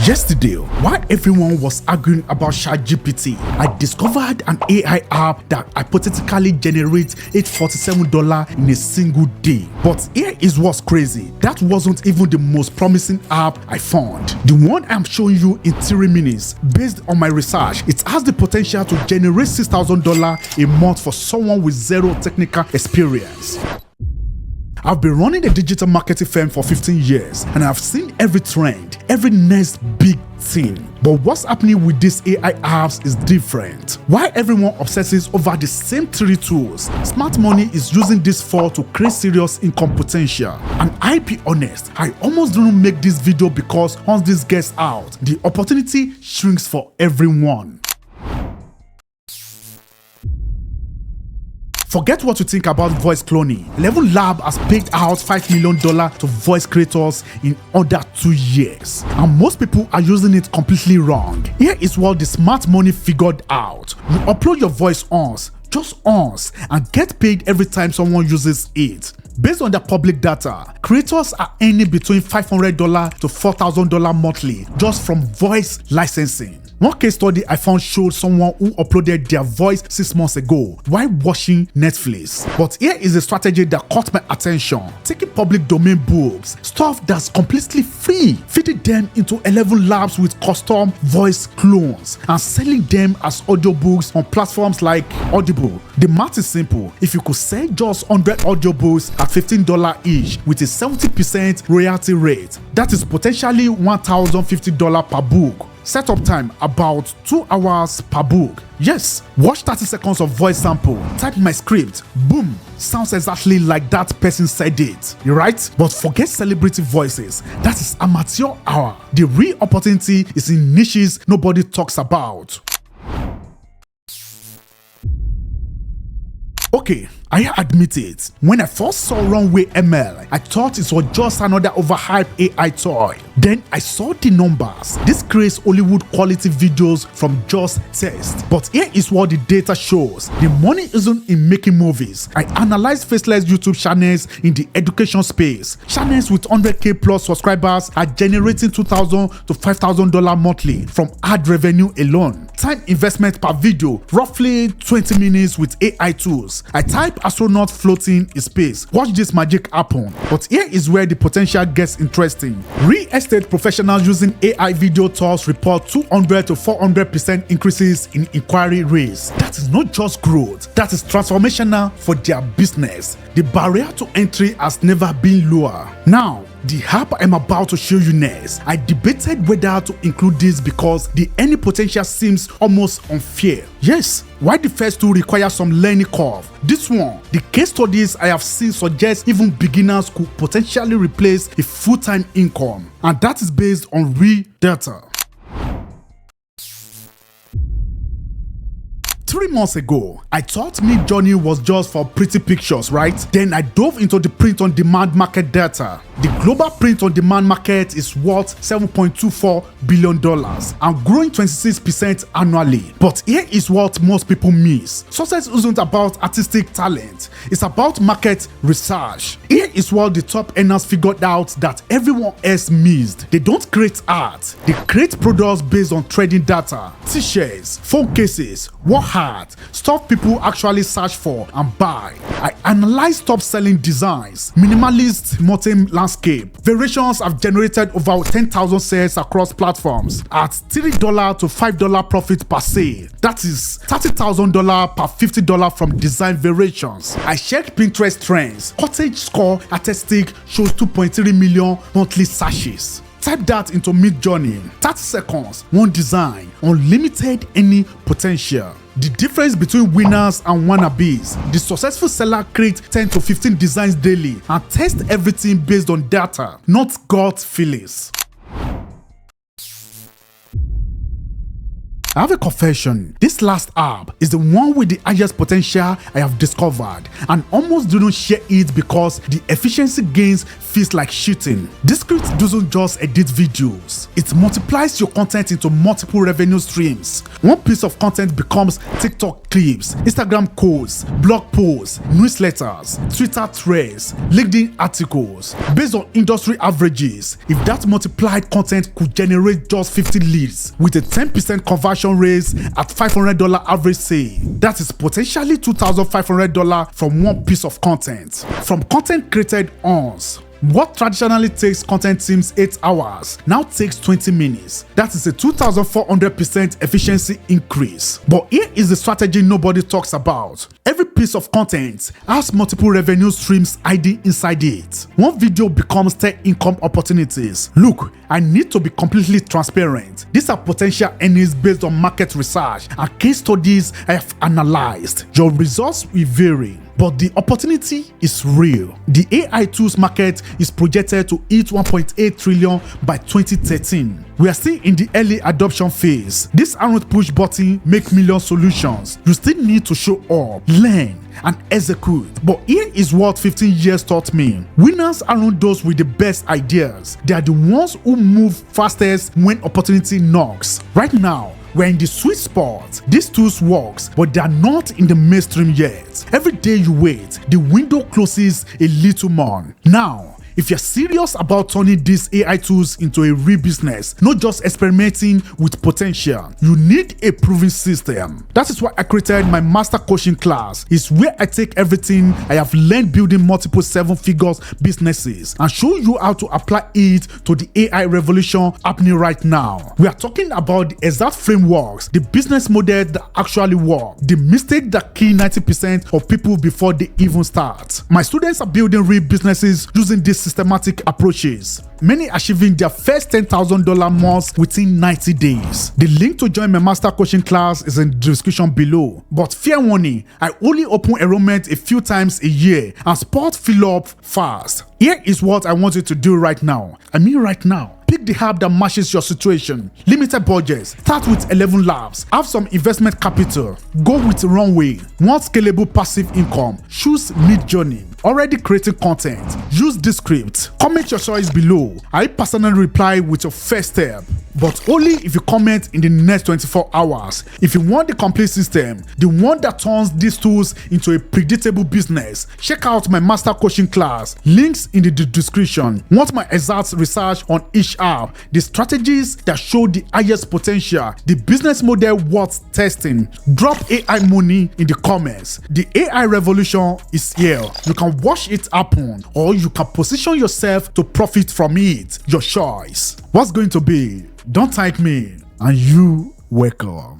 Yesterday, while everyone was arguing about ChatGPT, I discovered an AI app that hypothetically generates $847 in a single day. But here is what's crazy. That wasn't even the most promising app I found. The one I'm showing you in 3 minutes, based on my research, it has the potential to generate $6,000 a month for someone with zero technical experience. I've been running a digital marketing firm for 15 years and I've seen every trend, every next big thing. But what's happening with these AI apps is different. While everyone obsesses over the same 3 tools, smart money is using these 4 to create serious income potential. And I be honest, I almost didn't make this video because once this gets out, the opportunity shrinks for everyone. Forget what you think about voice cloning. ElevenLabs has paid out $5 million to voice creators in under 2 years. And most people are using it completely wrong. Here is what the smart money figured out. You upload your voice once, just once, and get paid every time someone uses it. Based on the public data, creators are earning between $500 to $4,000 monthly just from voice licensing. One case study I found showed someone who uploaded their voice 6 months ago while watching Netflix. But here is a strategy that caught my attention. Taking public domain books, stuff that's completely free, feeding them into ElevenLabs with custom voice clones and selling them as audiobooks on platforms like Audible. The math is simple. If you could sell just 100 audiobooks at $15 each with a 70% royalty rate, that is potentially $1,050 per book. Setup time about 2 hours per book. Yes, watch 30 seconds of voice sample, type my script, boom, sounds exactly like that person said it. You right? But forget celebrity voices. That is amateur hour. The real opportunity is in niches nobody talks about. Okay, I admit it. When I first saw Runway ML, I thought it was just another overhyped AI toy. Then I saw the numbers. This creates Hollywood quality videos from just test. But here is what the data shows. The money isn't in making movies. I analyzed faceless YouTube channels in the education space. Channels with 100k plus subscribers are generating $2,000 to $5,000 monthly from ad revenue alone. Time investment per video, roughly 20 minutes with AI tools. I type astronaut floating in space. Watch this magic happen. But here is where the potential gets interesting. Real estate professionals using AI video tools report 200 to 400% increases in inquiry rates. That is not just growth, that is transformational for their business. The barrier to entry has never been lower. Now, the app I'm about to show you next, I debated whether to include this because the earning potential seems almost unfair. Yes, while the first two require some learning curve, this one, the case studies I have seen suggest even beginners could potentially replace a full-time income, and that is based on real data. 3 months ago, I thought Midjourney was just for pretty pictures, right? Then I dove into the print-on-demand market data. The global print-on-demand market is worth $7.24 billion and growing 26% annually. But here is what most people miss. Success isn't about artistic talent, it's about market research. Here is what the top earners figured out that everyone else missed. They don't create art, they create products based on trading data. T-shirts, phone cases, wall art, stuff people actually search for and buy. I analyzed top-selling designs, minimalist mountain landscape. Variations have generated over 10,000 sales across platforms at $3 to $5 profit per sale. That is $30,000 per $50 from design variations. I checked Pinterest trends. Cottage score artistic shows 2.3 million monthly searches. Type that into Midjourney. 30 seconds, one design, unlimited any potential. The difference between winners and wannabes. The successful seller creates 10 to 15 designs daily and tests everything based on data, not gut feelings. I have a confession. This last app is the one with the highest potential I have discovered, and almost do not share it because the efficiency gains feels like cheating. This script doesn't just edit videos, it multiplies your content into multiple revenue streams. One piece of content becomes TikTok clips, Instagram quotes, blog posts, newsletters, Twitter threads, LinkedIn articles. Based on industry averages, if that multiplied content could generate just 50 leads with a 10% conversion rate at $500 average sale, that is potentially $2,500 from one piece of content. From content created once, what traditionally takes content teams 8 hours now takes 20 minutes. That is a 2,400% efficiency increase. But here is the strategy nobody talks about. Every piece of content has multiple revenue streams hiding inside it. One video becomes 10 income opportunities. Look, I need to be completely transparent. These are potential earnings based on market research and case studies I have analyzed. Your results will vary, but the opportunity is real. The AI tools market is projected to hit 1.8 trillion by 2013. We are still in the early adoption phase. This aren't push button make million solutions. You still need to show up, learn, and execute. But here is what 15 years taught me. Winners aren't those with the best ideas. They are the ones who move fastest when opportunity knocks. Right now, we're in the sweet spot. These tools works, but they are not in the mainstream yet. Every day you wait, the window closes a little more. Now, if you're serious about turning these AI tools into a real business, not just experimenting with potential, you need a proven system. That is why I created my master coaching class. It's where I take everything I have learned building multiple 7-figure businesses and show you how to apply it to the AI revolution happening right now. We are talking about the exact frameworks, the business model that actually work, the mistake that kill 90% of people before they even start. My students are building real businesses using this systematic approaches, many achieving their first $10,000 months within 90 days. The link to join my master coaching class is in the description below. But fair warning, I only open enrollment a few times a year and spots fill up fast. Here is what I want you to do right now. I mean right now. Pick the app that matches your situation. Limited budgets. Start with ElevenLabs. Have some investment capital. Go with Runway. Want scalable passive income? Choose Midjourney. Already creating content? Use this script. Comment your choice below. I personally reply with your first step, but only if you comment in the next 24 hours. If you want the complete system, the one that turns these tools into a predictable business, check out my master coaching class. Links in the description. Want my exact research on each app, the strategies that show the highest potential, the business model worth testing? Drop AI money in the comments. The AI revolution is here. You can watch it happen, or you can position yourself to profit from it. Your choice. What's going to be? Don't thank me, and you wake up.